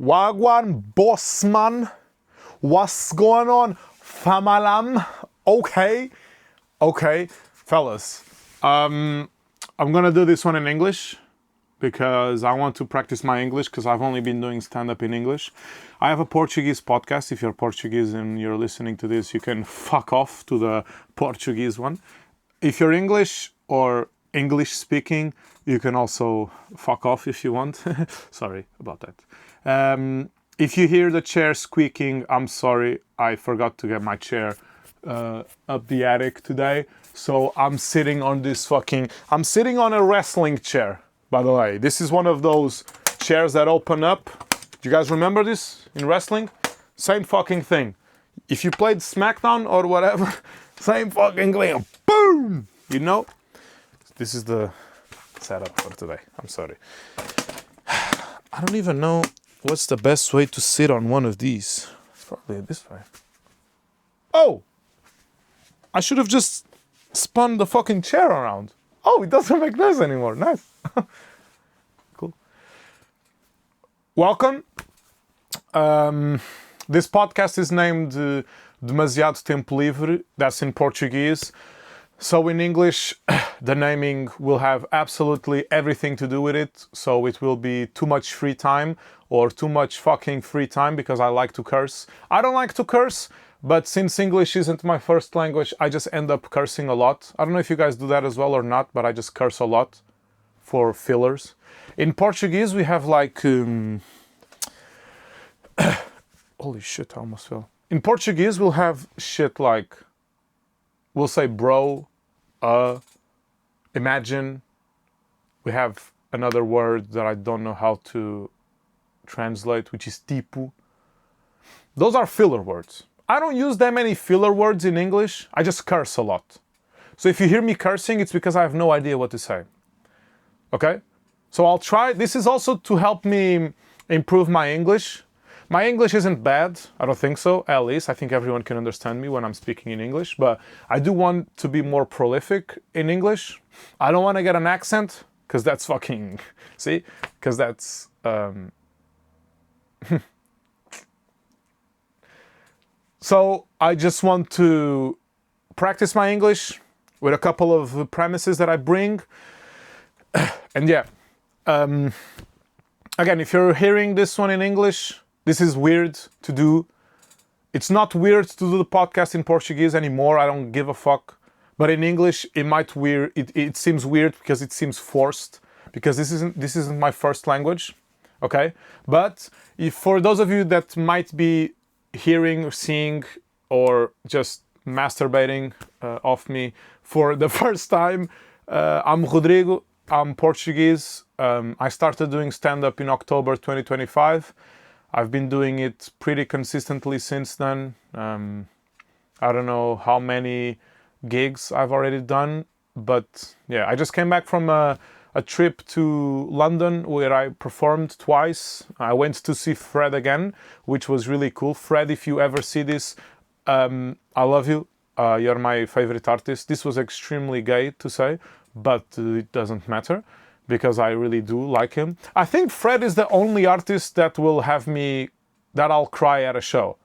Wagwan Bossman. What's going on, famalam? Okay, fellas. I'm gonna do this one in English because I want to practice my English because I've only been doing stand-up in English. I have a Portuguese podcast. If you're Portuguese and you're listening to this, you can fuck off to the Portuguese one. If you're English or English speaking, you can also fuck off if you want. Sorry about that. If you hear the chair squeaking, I'm sorry. I forgot to get my chair up the attic today. So I'm sitting on I'm sitting on a wrestling chair, by the way. This is one of those chairs that open up. Do you guys remember this in wrestling? Same fucking thing. If you played SmackDown or whatever, same fucking thing. Boom! You know? This is the setup for today. I'm sorry. I don't even know what's the best way to sit on one of these. It's probably this way. Oh! I should have just spun the fucking chair around. Oh, it doesn't make noise anymore. Nice. Cool. Welcome. This podcast is named Demasiado Tempo Livre. That's in Portuguese. So in English, the naming will have absolutely everything to do with it. So it will be too much free time or too much fucking free time because I like to curse. I don't like to curse, but since English isn't my first language, I just end up cursing a lot. I don't know if you guys do that as well or not, but I just curse a lot for fillers. In Portuguese, we have like... Holy shit, I almost fell. In Portuguese, we'll have shit like... We'll say bro, imagine. We have another word that I don't know how to translate, which is tipo. Those are filler words. I don't use that many filler words in English. I just curse a lot. So if you hear me cursing, it's because I have no idea what to say. Okay? So I'll try. This is also to help me improve my English. My English isn't bad. I don't think so, at least. I think everyone can understand me when I'm speaking in English. But I do want to be more prolific in English. I don't want to get an accent, because that's fucking... See? Because that's... So I just want to practice my English with a couple of premises that I bring. And yeah. Again, if you're hearing this one in English... This is weird to do. It's not weird to do the podcast in Portuguese anymore. I don't give a fuck. But in English, it seems weird because it seems forced. Because this isn't my first language. Okay? But if for those of you that might be hearing, seeing, or just masturbating off me for the first time, I'm Rodrigo. I'm Portuguese. I started doing stand-up in October 2025. I've been doing it pretty consistently since then. I don't know how many gigs I've already done, but yeah, I just came back from a trip to London where I performed twice. I went to see Fred again, which was really cool. Fred, if you ever see this, I love you. You're my favorite artist. This was extremely gay to say, but it doesn't matter. Because I really do like him. I think Fred is the only artist that will have me, that I'll cry at a show.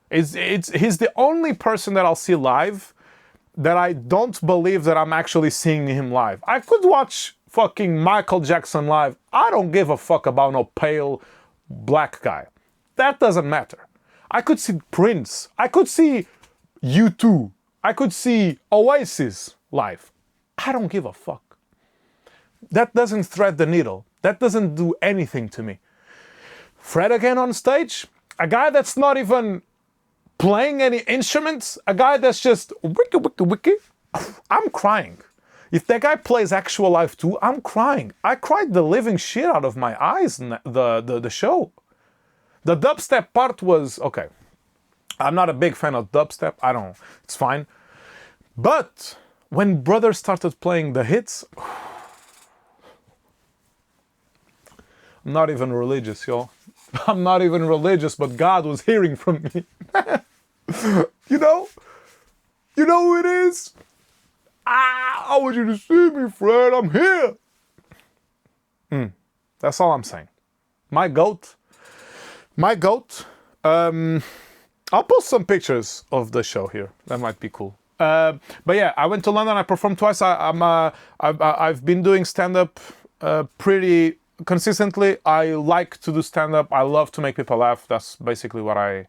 He's the only person that I'll see live that I don't believe that I'm actually seeing him live. I could watch fucking Michael Jackson live. I don't give a fuck about no pale black guy. That doesn't matter. I could see Prince. I could see U2. I could see Oasis live. I don't give a fuck. That doesn't thread the needle. That doesn't do anything to me. Fred again on stage, a guy that's not even playing any instruments, a guy that's just wiki wiki wiki. I'm crying. If that guy plays actual live too, I'm crying. I cried the living shit out of my eyes in the show. The dubstep part was okay. I'm not a big fan of dubstep. I don't know. It's fine. But when Brother started playing the hits. I'm not even religious, y'all. I'm not even religious, but God was hearing from me. You know who it is? I want you to see me, Fred. I'm here. That's all I'm saying. My goat My goat. I'll post some pictures of the show here. That might be cool. But yeah, I went to London. I performed twice. I've been doing stand-up pretty consistently. I like to do stand-up. I love to make people laugh. That's basically what I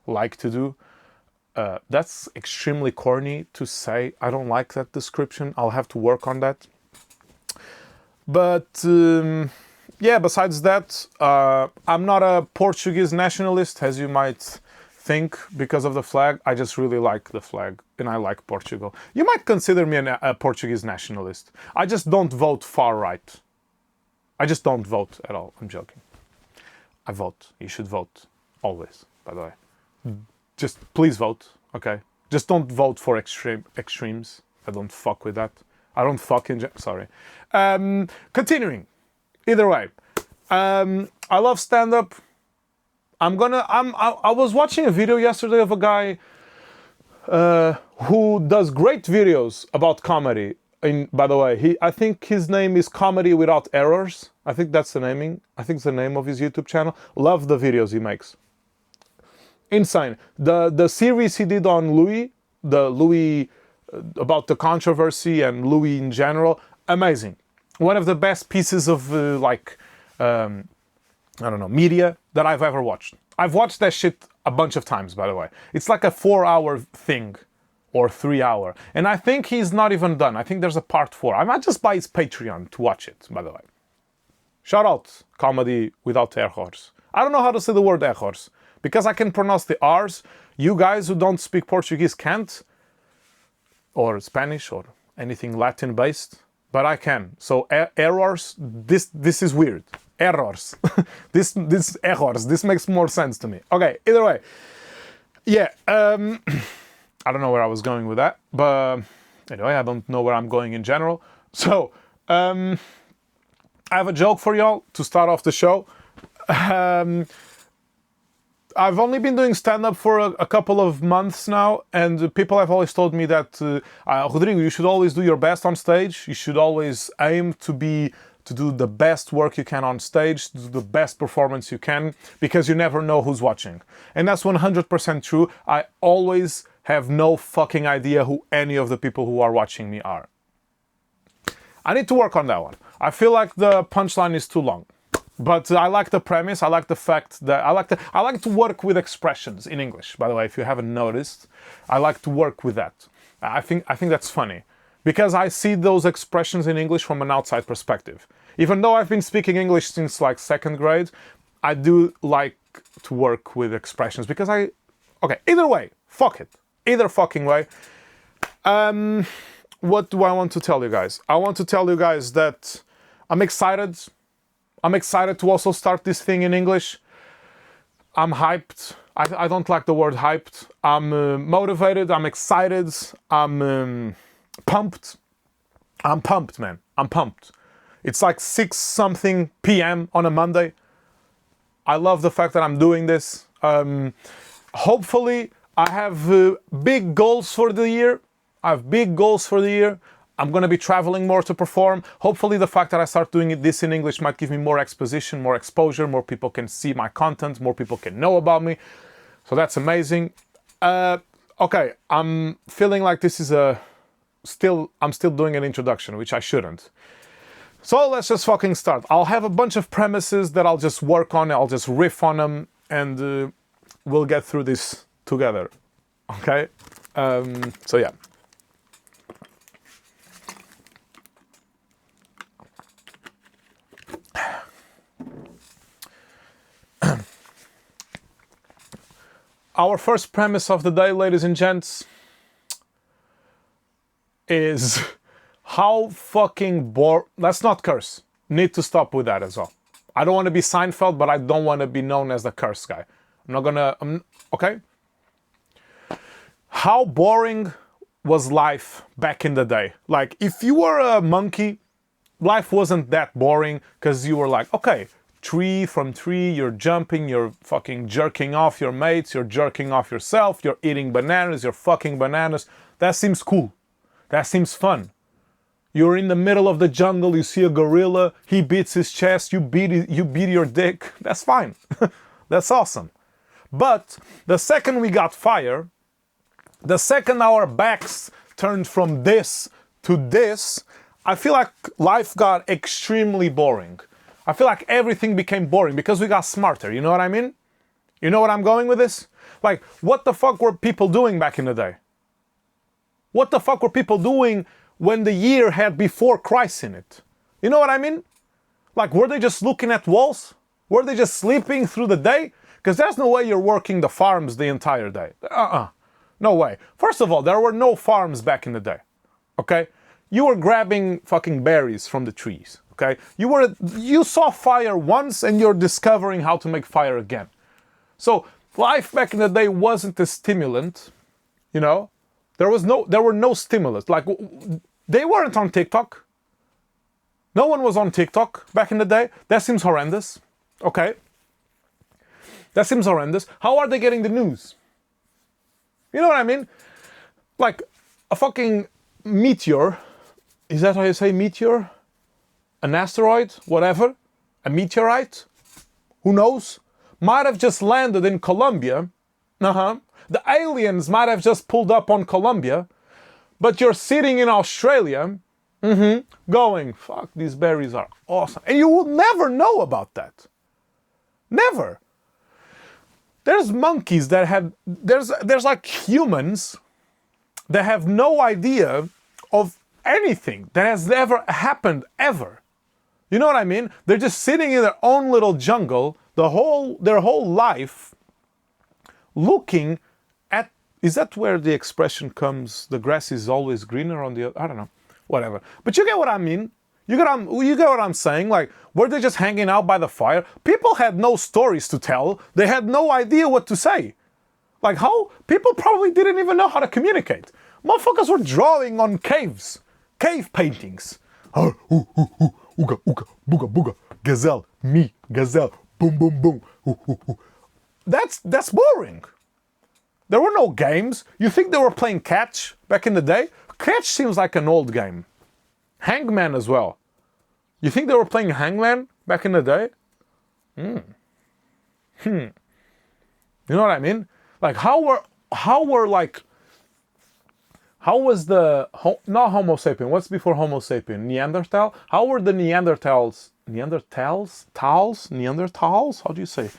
like to do. That's extremely corny to say. I don't like that description. I'll have to work on that. But yeah, besides that, I'm not a Portuguese nationalist, as you might think, because of the flag. I just really like the flag, and I like Portugal. You might consider me a Portuguese nationalist. I just don't vote far right. I just don't vote at all. I'm joking. I vote. You should vote always, by the way. Just please vote, okay? Just don't vote for extremes. I don't fuck with that. I don't fuck in... Sorry. Continuing. Either way. I love stand-up. I was watching a video yesterday of a guy who does great videos about comedy. By the way, I think his name is Comedy Without Errors. I think that's the naming. I think it's the name of his YouTube channel. Love the videos he makes. Insane. The series he did on Louis, about the controversy and Louis in general, amazing. One of the best pieces of I don't know, media that I've ever watched. I've watched that shit a bunch of times, by the way. It's like a 4-hour thing, or 3-hour. And I think he's not even done. I think there's a part 4. I might just buy his Patreon to watch it, by the way. Shout out, Comedy Without Errors. I don't know how to say the word errors, because I can pronounce the R's. You guys who don't speak Portuguese can't, or Spanish, or anything Latin-based, but I can. So errors, this is weird. Errors. this errors. This makes more sense to me. Okay, either way. Yeah, I don't know where I was going with that, but anyway, I don't know where I'm going in general. So, I have a joke for y'all to start off the show. I've only been doing stand-up for a couple of months now, and people have always told me that, Rodrigo, you should always do your best on stage. You should always aim to do the best work you can on stage, to do the best performance you can, because you never know who's watching. And that's 100% true. I always have no fucking idea who any of the people who are watching me are. I need to work on that one. I feel like the punchline is too long. But I like the premise. I like the fact that I like to work with expressions in English. By the way, if you haven't noticed, I like to work with that. I think that's funny because I see those expressions in English from an outside perspective. Even though I've been speaking English since like 2nd grade, I do like to work with expressions because okay, either way, fuck it. Either fucking way. What do I want to tell you guys? I want to tell you guys that I'm excited. I'm excited to also start this thing in English. I'm hyped. I don't like the word hyped. I'm motivated. I'm excited. I'm pumped. I'm pumped, man. I'm pumped. It's like 6-something p.m. on a Monday. I love the fact that I'm doing this. Hopefully, I have big goals for the year. I'm going to be traveling more to perform. Hopefully the fact that I start doing this in English might give me more exposition, more exposure, more people can see my content, more people can know about me. So that's amazing. Okay, I'm feeling like this is I'm still doing an introduction, which I shouldn't. So let's just fucking start. I'll have a bunch of premises that I'll just work on, I'll just riff on them, and we'll get through this together. Okay? So yeah. Our first premise of the day, ladies and gents, is how fucking bored... Let's not curse. Need to stop with that as well. I don't want to be Seinfeld, but I don't want to be known as the curse guy. I'm not gonna... okay? How boring was life back in the day? Like, if you were a monkey, life wasn't that boring because you were like, okay, tree from tree, you're jumping, you're fucking jerking off your mates, you're jerking off yourself, you're eating bananas, you're fucking bananas. That seems cool. That seems fun. You're in the middle of the jungle, you see a gorilla, he beats his chest, you beat your dick. That's fine. That's awesome. But the second we got fire, the second our backs turned from this to this, I feel like life got extremely boring. I feel like everything became boring because we got smarter. You know what I mean? You know what I'm going with this? Like, what the fuck were people doing back in the day? What the fuck were people doing when the year had before Christ in it? You know what I mean? Like, were they just looking at walls? Were they just sleeping through the day? Because there's no way you're working the farms the entire day. No way. First of all, there were no farms back in the day. Okay? You were grabbing fucking berries from the trees. Okay? You saw fire once and you're discovering how to make fire again. So life back in the day wasn't a stimulant, you know? There were no stimulus. Like, they weren't on TikTok. No one was on TikTok back in the day. That seems horrendous. Okay? That seems horrendous. How are they getting the news? You know what I mean? Like, a fucking meteor. Is that how you say meteor? An asteroid? Whatever? A meteorite? Who knows? Might have just landed in Colombia. The aliens might have just pulled up on Colombia. But you're sitting in Australia, going, fuck, these berries are awesome. And you will never know about that. Never. There's monkeys that have, there's like humans that have no idea of anything that has ever happened ever. You know what I mean? They're just sitting in their own little jungle their whole life looking at, is that where the expression comes, the grass is always greener on the other? I don't know. Whatever. But you get what I mean? You get what I'm saying? Like, were they just hanging out by the fire? People had no stories to tell. They had no idea what to say. Like, how? People probably didn't even know how to communicate. Motherfuckers were drawing on caves. Cave paintings. Ooga, ooga, booga, booga. Gazelle, me, gazelle, boom, boom, boom. That's boring. There were no games. You think they were playing catch back in the day? Catch seems like an old game. Hangman as well. You think they were playing Hangman back in the day? You know what I mean? Like, how was the, not Homo sapien, what's before Homo sapien? Neanderthal? How were the Neanderthals? How do you say?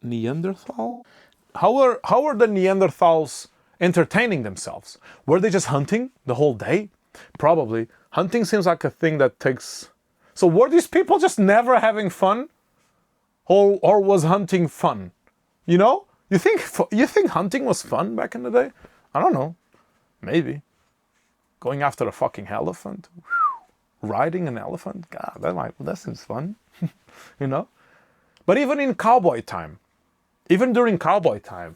Neanderthal? How were the Neanderthals entertaining themselves? Were they just hunting the whole day? Probably. Hunting seems like a thing that takes... So were these people just never having fun? Or was hunting fun? You know? You think hunting was fun back in the day? I don't know. Maybe. Going after a fucking elephant? Riding an elephant? God, that seems fun. You know? But even in cowboy time, even during cowboy time,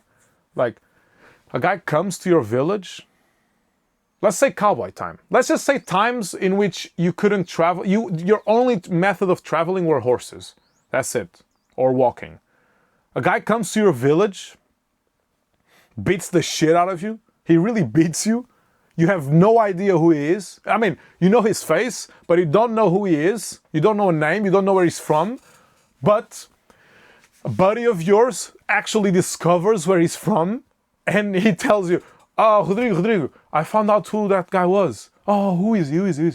like, a guy comes to your village, let's say cowboy time. Let's just say times in which you couldn't travel. Your only method of traveling were horses. That's it. Or walking. A guy comes to your village, beats the shit out of you. He really beats you. You have no idea who he is. I mean, you know his face, but you don't know who he is. You don't know a name. You don't know where he's from. But a buddy of yours actually discovers where he's from. And he tells you, oh, Rodrigo, I found out who that guy was. Oh, who is he?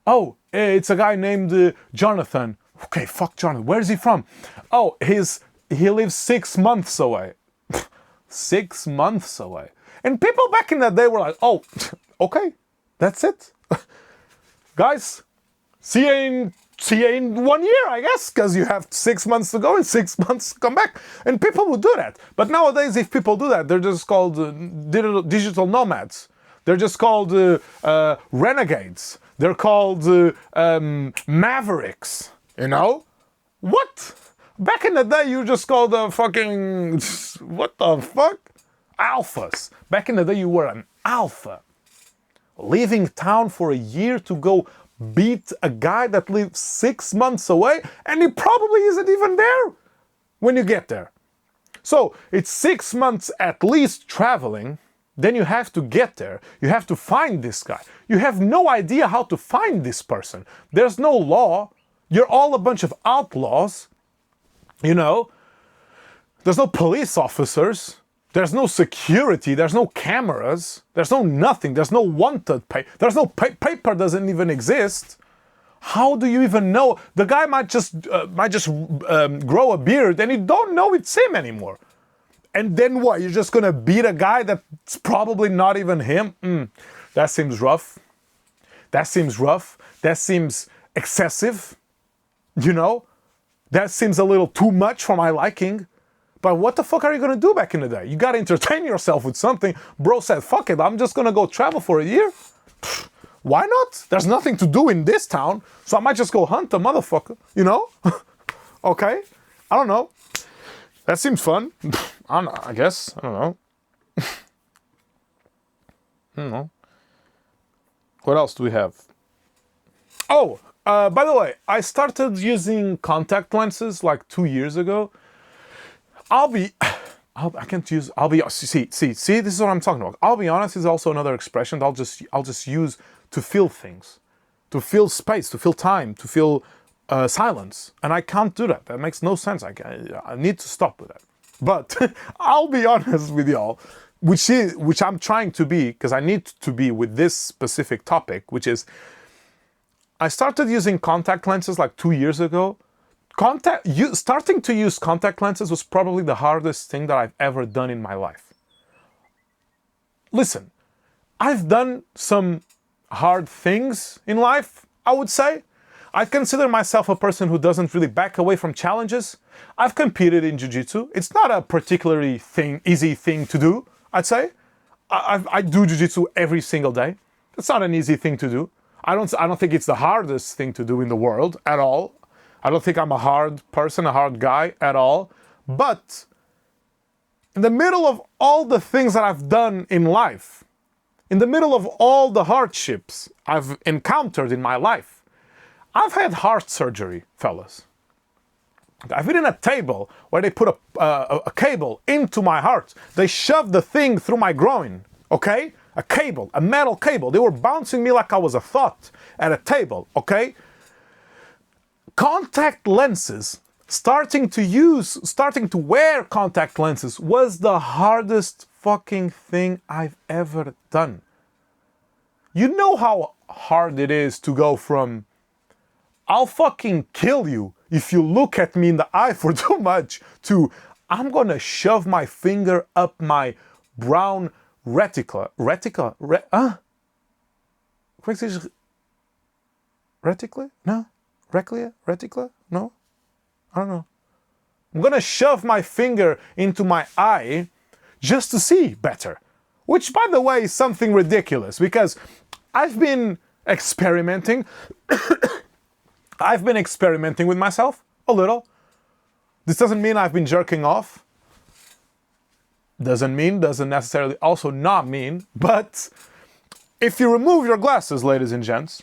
Oh, it's a guy named Jonathan. Okay, fuck Jonathan. Where is he from? Oh, he lives 6 months away. 6 months away. And people back in that day were like, oh, okay, that's it. Guys, see you in 1 year, I guess, because you have 6 months to go and 6 months to come back. And people would do that. But nowadays, if people do that, they're just called digital nomads. They're just called renegades. They're called mavericks, you know? What? Back in the day, you just called fucking... What the fuck? Alphas. Back in the day, you were an alpha. Leaving town for a year to go beat a guy that lives 6 months away, and he probably isn't even there when you get there. So it's 6 months at least traveling, then you have to get there. You have to find this guy. You have no idea how to find this person. There's no law. You're all a bunch of outlaws, you know? There's no police officers. There's no security. There's no cameras. There's no nothing. There's no wanted paper. There's no paper doesn't even exist. How do you even know? The guy might just grow a beard and you don't know it's him anymore. And then what? You're just gonna beat a guy that's probably not even him? That seems rough. That seems rough. That seems excessive. You know? That seems a little too much for my liking. But what the fuck are you gonna do back in the day? You gotta entertain yourself with something. Bro said, fuck it, I'm just gonna go travel for a year. Why not? There's nothing to do in this town, so I might just go hunt a motherfucker, you know? Okay? I don't know. That seems fun. I don't know, I guess. I don't know. I don't know. What else do we have? Oh, by the way, I started using contact lenses like 2 years ago. See, this is what I'm talking about. I'll be honest is also another expression that I'll just use to feel things, to feel space, to feel time, to feel silence. And I can't do that. That makes no sense. I need to stop with that. But I'll be honest with y'all, which I'm trying to be, because I need to be with this specific topic, which is, I started using contact lenses like 2 years ago. Starting to use contact lenses was probably the hardest thing that I've ever done in my life. Listen, I've done some hard things in life, I would say. I consider myself a person who doesn't really back away from challenges. I've competed in jiu-jitsu. It's not a particularly easy thing to do, I'd say. I do jiu-jitsu every single day. It's not an easy thing to do. I don't think it's the hardest thing to do in the world at all. I don't think I'm a hard person, a hard guy at all. But in the middle of all the things that I've done in life, in the middle of all the hardships I've encountered in my life, I've had heart surgery, fellas. I've been in a table where they put a cable into my heart. They shoved the thing through my groin, okay? A cable, a metal cable. They were bouncing me like I was a thought at a table, okay? Contact lenses, starting to wear contact lenses was the hardest fucking thing I've ever done. You know how hard it is to go from, I'll fucking kill you if you look at me in the eye for too much, to, I'm gonna shove my finger up my brown reticula. Reticula? No? Reticula? No? I don't know. I'm gonna shove my finger into my eye just to see better. Which, by the way, is something ridiculous, because I've been experimenting. I've been experimenting with myself a little. This doesn't mean I've been jerking off. Doesn't necessarily also not mean, but if you remove your glasses, ladies and gents,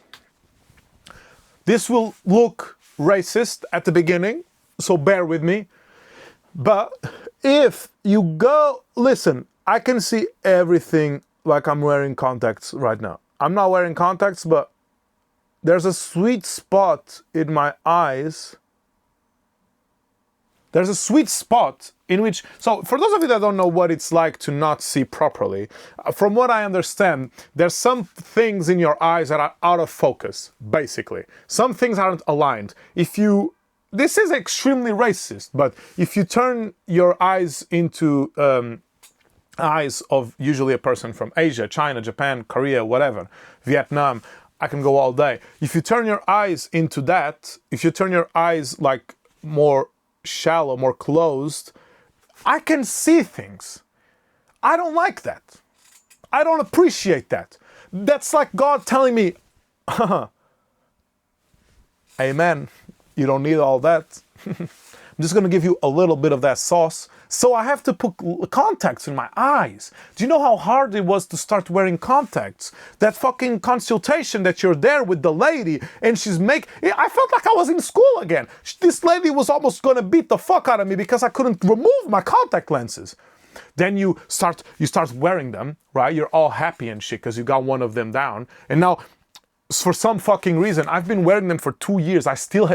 this will look racist at the beginning, so bear with me. But if you go, listen, I can see everything like I'm wearing contacts right now. I'm not wearing contacts, but there's a sweet spot in my eyes. There's a sweet spot in which, so for those of you that don't know what it's like to not see properly, from what I understand, there's some things in your eyes that are out of focus, basically. Some things aren't aligned. This is extremely racist, but if you turn your eyes into eyes of usually a person from Asia, China, Japan, Korea, whatever, Vietnam, I can go all day. If you turn your eyes into that, if you turn your eyes like more shallow, more closed, I can see things. I don't like that. I don't appreciate that. That's like God telling me, amen, you don't need all that. I'm just going to give you a little bit of that sauce. So I have to put contacts in my eyes. Do you know how hard it was to start wearing contacts? That fucking consultation that you're there with the lady and I felt like I was in school again. This lady was almost going to beat the fuck out of me because I couldn't remove my contact lenses. Then you start wearing them, right? You're all happy and shit because you got one of them down. And now for some fucking reason, I've been wearing them for 2 years. I still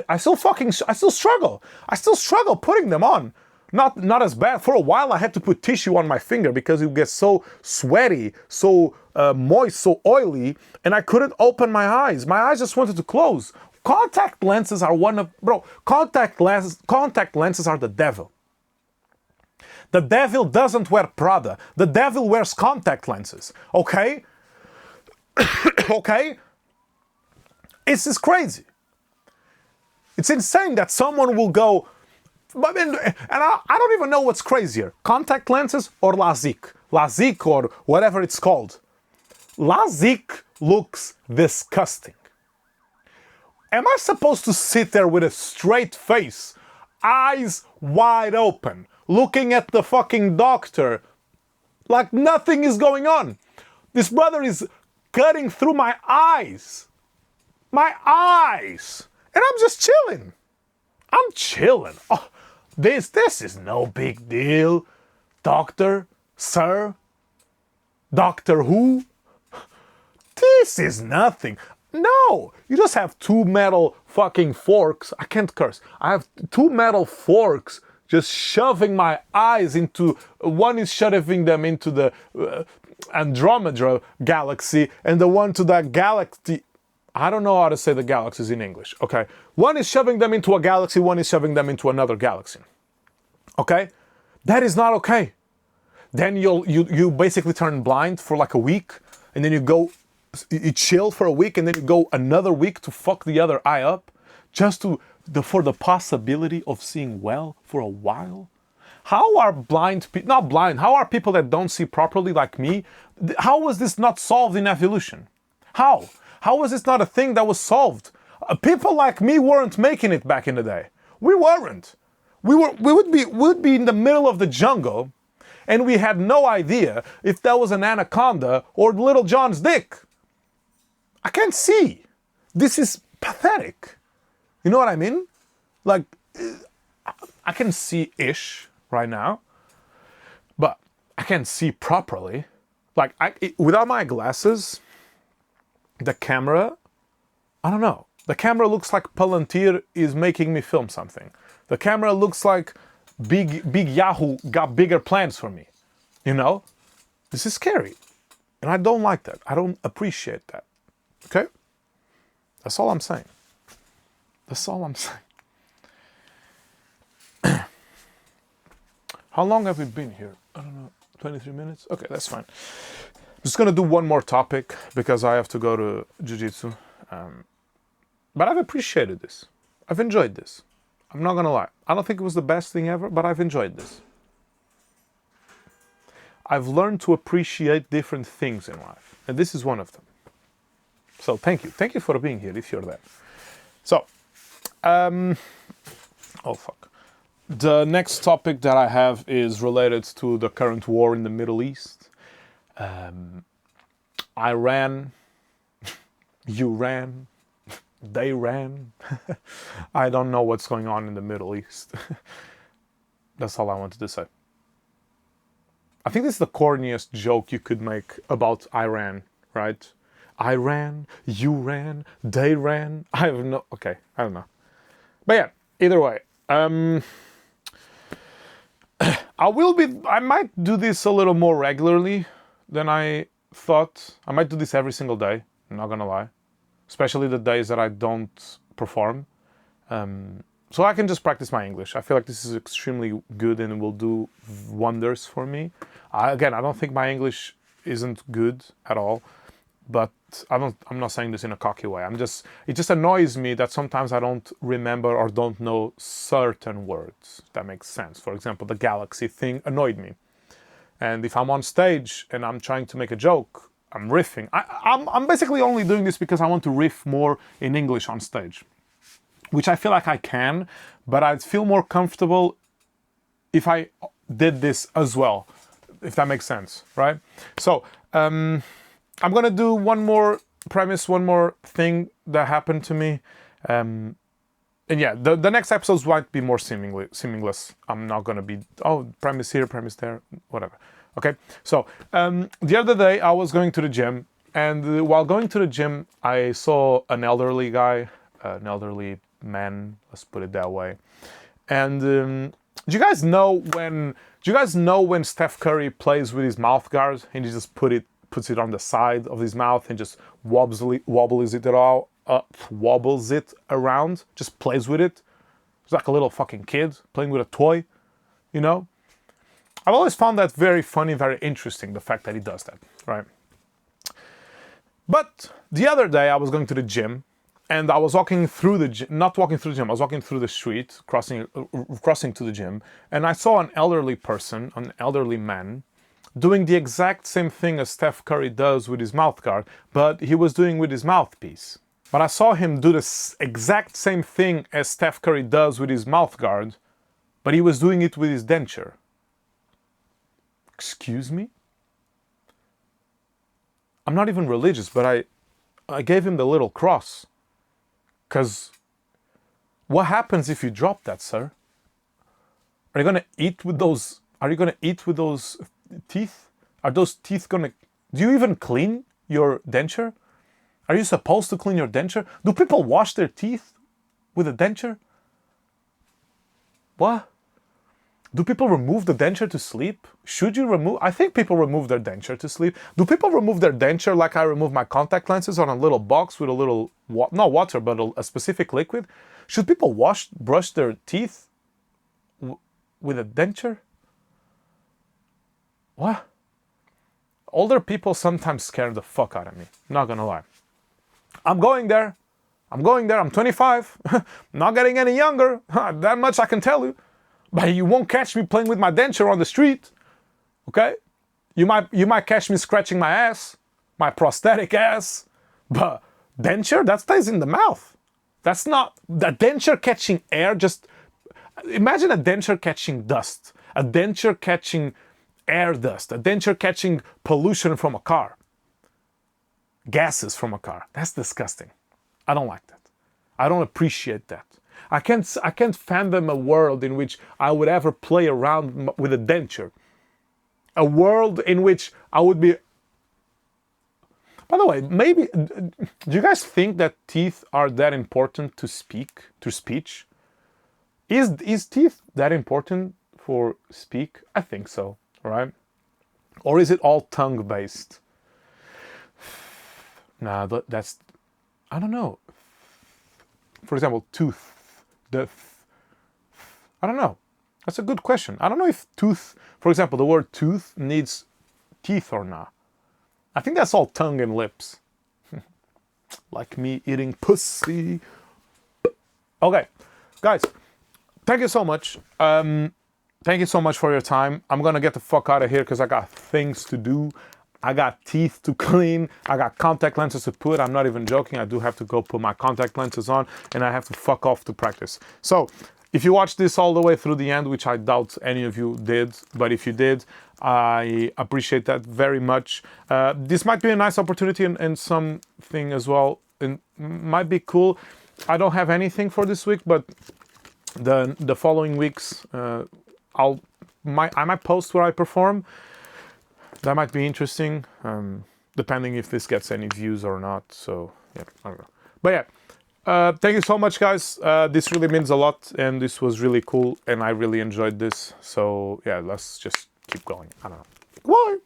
struggle. I still struggle putting them on. Not as bad. For a while, I had to put tissue on my finger because it gets so sweaty, so moist, so oily, and I couldn't open my eyes. My eyes just wanted to close. Contact lenses are contact lenses are the devil. The devil doesn't wear Prada. The devil wears contact lenses. Okay? Okay? This is crazy. It's insane that someone will go, and I don't even know what's crazier, contact lenses or LASIK or whatever it's called. LASIK looks disgusting. Am I supposed to sit there with a straight face, eyes wide open, looking at the fucking doctor like nothing is going on? This brother is cutting through my eyes. My eyes! And I'm just chilling. I'm chilling. Oh, this is no big deal. Doctor, sir, Doctor Who. This is nothing. No, you just have two metal fucking forks. I can't curse. I have two metal forks just shoving my eyes into, one is shoving them into the Andromeda galaxy and the one to that galaxy. I don't know how to say the galaxies in English, okay? One is shoving them into a galaxy, one is shoving them into another galaxy. Okay? That is not okay. Then you basically turn blind for like a week, and then you chill for a week, and then you go another week to fuck the other eye up, just for the possibility of seeing well for a while. How are how are people that don't see properly like me, how was this not solved in evolution? How? How was this not a thing that was solved? People like me weren't making it back in the day. We weren't. We would be in the middle of the jungle, and we had no idea if that was an anaconda or Little John's dick. I can't see. This is pathetic. You know what I mean? Like, I can see-ish right now, but I can't see properly. Like, without my glasses, the camera, I don't know. The camera looks like Palantir is making me film something. The camera looks like Big Yahoo got bigger plans for me. You know? This is scary. And I don't like that. I don't appreciate that. Okay? That's all I'm saying. That's all I'm saying. How long have we been here? I don't know. 23 minutes? Okay, that's fine. I'm just gonna do one more topic because I have to go to Jiu-Jitsu. But I've appreciated this. I've enjoyed this. I'm not gonna lie. I don't think it was the best thing ever, but I've enjoyed this. I've learned to appreciate different things in life, and this is one of them. So thank you. Thank you for being here if you're there. So, oh fuck. The next topic that I have is related to the current war in the Middle East. I ran, you ran, they ran. I don't know what's going on in the Middle East. That's all I wanted to say. I think this is the corniest joke you could make about Iran, right? I ran, you ran, they ran. I have no, okay, I don't know. But yeah, either way. I might do this a little more regularly than I thought. I might do this every single day, I'm not gonna lie. Especially the days that I don't perform. So I can just practice my English. I feel like this is extremely good and will do wonders for me. Again, I don't think my English isn't good at all, but I'm not saying this in a cocky way. It just annoys me that sometimes I don't remember or don't know certain words. If that makes sense. For example, the galaxy thing annoyed me. And if I'm on stage and I'm trying to make a joke, I'm riffing. I'm basically only doing this because I want to riff more in English on stage, which I feel like I can, but I'd feel more comfortable if I did this as well, if that makes sense, right? So, I'm gonna do one more premise, one more thing that happened to me. And yeah, the next episodes might be more seamless. I'm not gonna be, premise here, premise there, whatever. Okay, so the other day I was going to the gym And while going to the gym, I saw an elderly guy, an elderly man, let's put it that way. And do you guys know when Steph Curry plays with his mouth guard and he just puts it on the side of his mouth and just wobbles it around, just plays with it? It's like a little fucking kid playing with a toy, you know? I've always found that very funny, very interesting, the fact that he does that, right? But the other day I was going to the gym and I was walking through the gym, not walking through the gym, I was walking through the street, crossing to the gym, and I saw an elderly person, an elderly man, doing the exact same thing as Steph Curry does with his mouth guard, but he was doing with his mouthpiece. But I saw him do the exact same thing as Steph Curry does with his mouth guard, but he was doing it with his denture. Excuse me? I'm not even religious, but I gave him the little cross. Because what happens if you drop that, sir? Are you gonna eat with those teeth? Are those teeth gonna... Do you even clean your denture? Are you supposed to clean your denture? Do people wash their teeth with a denture? What? Do people remove the denture to sleep? Should you remove... I think people remove their denture to sleep. Do people remove their denture like I remove my contact lenses on a little box with a little... not water, but a specific liquid? Should people brush their teeth with a denture? What? Older people sometimes scare the fuck out of me. Not gonna lie. I'm going there. I'm 25. Not getting any younger. That much I can tell you. But you won't catch me playing with my denture on the street. Okay? You might catch me scratching my ass. My prosthetic ass. But denture, that stays in the mouth. That's not... The denture catching air, just... Imagine a denture catching dust. A denture catching air dust. A denture catching pollution from a car. Gases from a car. That's disgusting. I don't like that. I don't appreciate that. I can't fathom a world in which I would ever play around with a denture. A world in which I would be... By the way, maybe... Do you guys think that teeth are that important to speech? Is teeth that important for speak? I think so, right? Or is it all tongue-based? Nah, that's... I don't know. For example, tooth. I don't know. That's a good question. I don't know if tooth, for example, the word tooth needs teeth or not. I think that's all tongue and lips. Like me eating pussy. Okay, guys, thank you so much. Thank you so much for your time. I'm gonna get the fuck out of here because I got things to do. I got teeth to clean. I got contact lenses to put. I'm not even joking. I do have to go put my contact lenses on and I have to fuck off to practice. So if you watched this all the way through the end, which I doubt any of you did, but if you did, I appreciate that very much. This might be a nice opportunity and something as well. It might be cool. I don't have anything for this week, but the following weeks, I might post where I perform. That might be interesting, depending if this gets any views or not. So, yeah, I don't know. But yeah, thank you so much, guys. This really means a lot, and this was really cool, and I really enjoyed this. So, yeah, let's just keep going. I don't know. Bye!